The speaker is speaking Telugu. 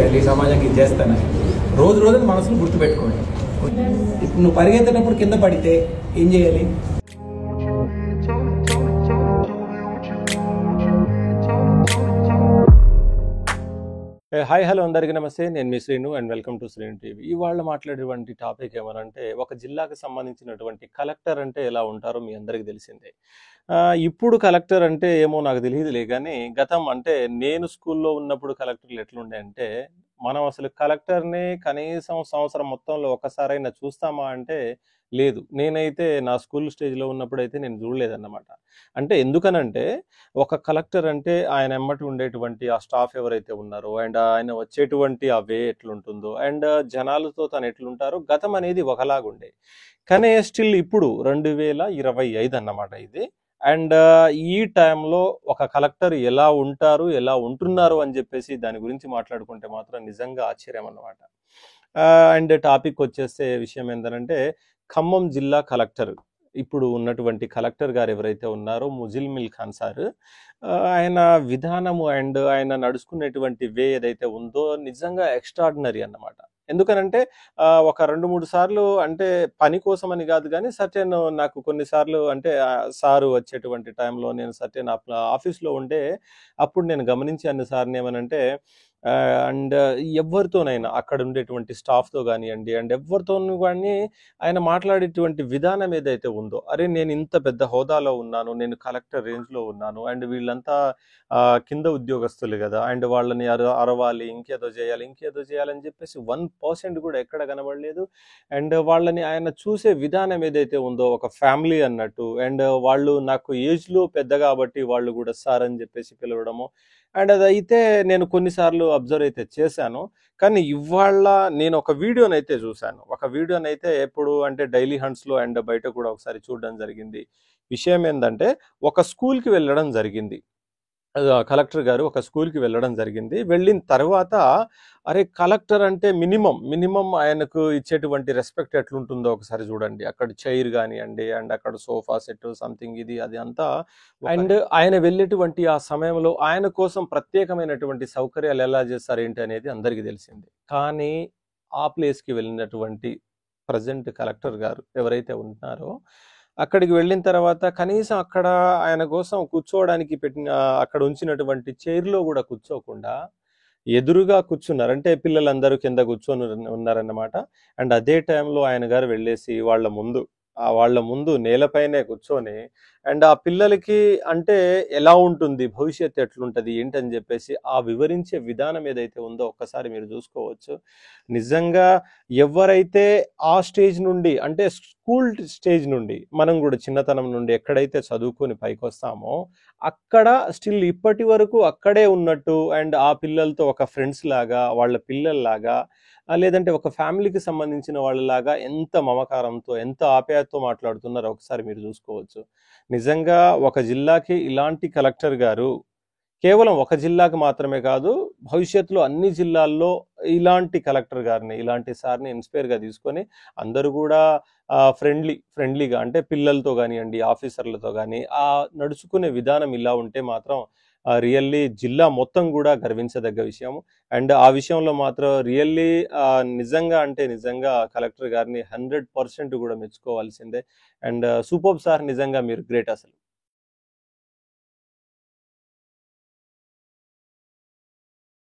ఈ సమాజానికి ఇది చేస్తానని రోజు రోజు మనసును గుర్తుపెట్టుకోండి. ఇప్పుడు నువ్వు పరిగెత్తినప్పుడు కింద పడితే ఏం చేయాలి? హాయ్ హలో అందరికీ నమస్తే. నేను మీ Srinu and welcome to Srinu TV. ఇవాళ మాట్లాడేటువంటి టాపిక్ ఏమనంటే, ఒక జిల్లాకు సంబంధించినటువంటి కలెక్టర్ అంటే ఎలా ఉంటారో మీ అందరికీ తెలిసిందే. ఇప్పుడు కలెక్టర్ అంటే ఏమో నాకు తెలియదులే, కానీ గతం అంటే నేను స్కూల్లో ఉన్నప్పుడు కలెక్టర్లు ఎట్లుండే అంటే, మనం అసలు కలెక్టర్ని కనీసం సంవత్సరం మొత్తంలో ఒక్కసారైనా చూస్తామా అంటే లేదు. నేనైతే నా స్కూల్ స్టేజ్లో ఉన్నప్పుడైతే నేను చూడలేదన్నమాట. అంటే ఎందుకనంటే, ఒక కలెక్టర్ అంటే ఆయన ఎమ్మటి ఉండేటువంటి ఆ స్టాఫ్ ఎవరైతే ఉన్నారో, అండ్ ఆయన వచ్చేటువంటి ఆ వే ఎట్లుంటుందో, అండ్ జనాలతో తను ఎట్లుంటారో, గతం అనేది ఒకలాగుండే. కానీ స్టిల్ ఇప్పుడు 2025 అన్నమాట ఇది. అండ్ ఈ టైంలో ఒక కలెక్టర్ ఎలా ఉంటారు, ఎలా ఉంటున్నారు అని చెప్పేసి దాని గురించి మాట్లాడుకుంటే మాత్రం నిజంగా ఆశ్చర్యం అన్నమాట. అండ్ టాపిక్ వచ్చేస్తే విషయం ఏంటంటే, ఖమ్మం జిల్లా కలెక్టర్, ఇప్పుడు ఉన్నటువంటి కలెక్టర్ గారు ఎవరైతే ఉన్నారో ముజిల్మిల్ ఖాన్ సార్, ఆయన విధానము అండ్ ఆయన నడుచుకునేటువంటి వే ఏదైతే ఉందో నిజంగా ఎక్స్ట్రాడినరీ అన్నమాట. ఎందుకనంటే ఒక 2-3 సార్లు అంటే పని కోసం అని కాదు, కానీ సర్టెన్ నాకు కొన్నిసార్లు అంటే సారు వచ్చేటువంటి టైంలో నేను సర్టెన్ ఆఫీస్లో ఉంటే అప్పుడు నేను గమనించాను సార్ని ఏమనంటే, అండ్ ఎవరితోనైనా అక్కడ ఉండేటువంటి స్టాఫ్తో కానివ్వండి అండ్ ఎవరితోనూ కానీ ఆయన మాట్లాడేటువంటి విధానం ఏదైతే ఉందో, అరే నేను ఇంత పెద్ద హోదాలో ఉన్నాను, నేను కలెక్టర్ రేంజ్లో ఉన్నాను, అండ్ వీళ్ళంతా కింద ఉద్యోగస్తులు కదా, అండ్ వాళ్ళని అరవాలి, ఇంకేదో చేయాలని చెప్పేసి 1% కూడా ఎక్కడ కనబడలేదు. అండ్ వాళ్ళని ఆయన చూసే విధానం ఏదైతే ఉందో ఒక ఫ్యామిలీ అన్నట్టు, అండ్ వాళ్ళు నాకు ఏజ్లో పెద్ద కాబట్టి వాళ్ళు కూడా సార్ అని చెప్పేసి పిలవడము, అండ్ అదైతే నేను కొన్నిసార్లు అబ్జర్వ్ అయితే చేశాను. కానీ ఇవాళ నేను ఒక వీడియోనైతే చూశాను. ఒక వీడియోనైతే ఎప్పుడు అంటే డైలీ హంట్స్లో అండ్ బయట కూడా ఒకసారి చూడడం జరిగింది. విషయం ఏంటంటే, ఒక స్కూల్కి వెళ్ళడం జరిగింది. కలెక్టర్ గారు ఒక స్కూల్కి వెళ్ళడం జరిగింది. వెళ్ళిన తర్వాత అరే కలెక్టర్ అంటే మినిమం ఆయనకు ఇచ్చేటువంటి రెస్పెక్ట్ ఎట్లుంటుందో ఒకసారి చూడండి. అక్కడ చైర్ కానివ్వండి అండ్ అక్కడ సోఫా సెట్ సంథింగ్ ఇది అది అంతా, అండ్ ఆయన వెళ్ళేటువంటి ఆ సమయంలో ఆయన కోసం ప్రత్యేకమైనటువంటి సౌకర్యాలు ఎలా చేస్తారు ఏంటి అనేది అందరికీ తెలిసింది. కానీ ఆ ప్లేస్కి వెళ్ళినటువంటి ప్రజెంట్ కలెక్టర్ గారు ఎవరైతే ఉన్నారో, అక్కడికి వెళ్ళిన తర్వాత కనీసం అక్కడ ఆయన కోసం కూర్చోవడానికి పెట్టిన అక్కడ ఉంచినటువంటి చైర్లో కూడా కూర్చోకుండా ఎదురుగా కూర్చున్నారు. అంటే పిల్లలందరూ కింద కూర్చొని ఉన్నారన్నమాట. అండ్ అదే టైంలో ఆయన గారు వెళ్ళేసి వాళ్ళ ముందు నేలపైనే కూర్చొని అండ్ ఆ పిల్లలకి అంటే ఎలా ఉంటుంది, భవిష్యత్తు ఎట్లుంటుంది ఏంటని చెప్పేసి ఆ వివరించే విధానం ఏదైతే ఉందో ఒక్కసారి మీరు చూసుకోవచ్చు. నిజంగా ఎవరైతే ఆ స్టేజ్ నుండి అంటే స్కూల్ స్టేజ్ నుండి మనం కూడా చిన్నతనం నుండి ఎక్కడైతే చదువుకొని పైకి వస్తామో అక్కడ స్టిల్ ఇప్పటి వరకు అక్కడే ఉన్నట్టు, అండ్ ఆ పిల్లలతో ఒక ఫ్రెండ్స్ లాగా, వాళ్ళ పిల్లల్లాగా, లేదంటే ఒక ఫ్యామిలీకి సంబంధించిన వాళ్ళలాగా ఎంత మమకారంతో ఎంత ఆప్యాయతతో మాట్లాడుతున్నారో ఒకసారి మీరు చూసుకోవచ్చు. నిజంగా ఒక జిల్లాకి ఇలాంటి కలెక్టర్ గారు కేవలం ఒక జిల్లాకి మాత్రమే కాదు, భవిష్యత్తులో అన్ని జిల్లాల్లో ఇలాంటి కలెక్టర్ గారిని ఇలాంటి సార్ని ఇన్స్పైర్గా తీసుకొని అందరూ కూడా ఫ్రెండ్లీగా అంటే పిల్లలతో కానివ్వండి ఆఫీసర్లతో కానీ ఆ నడుచుకునే విధానం ఇలా ఉంటే మాత్రం రియల్లీ జిల్లా మొత్తం కూడా గర్వించదగ్గ విషయం. అండ్ ఆ విషయంలో మాత్రం రియల్లీ నిజంగా కలెక్టర్ గారిని 100% కూడా మెచ్చుకోవాల్సిందే. అండ్ సూపర్ సార్, నిజంగా మీరు గ్రేట్ అసలు.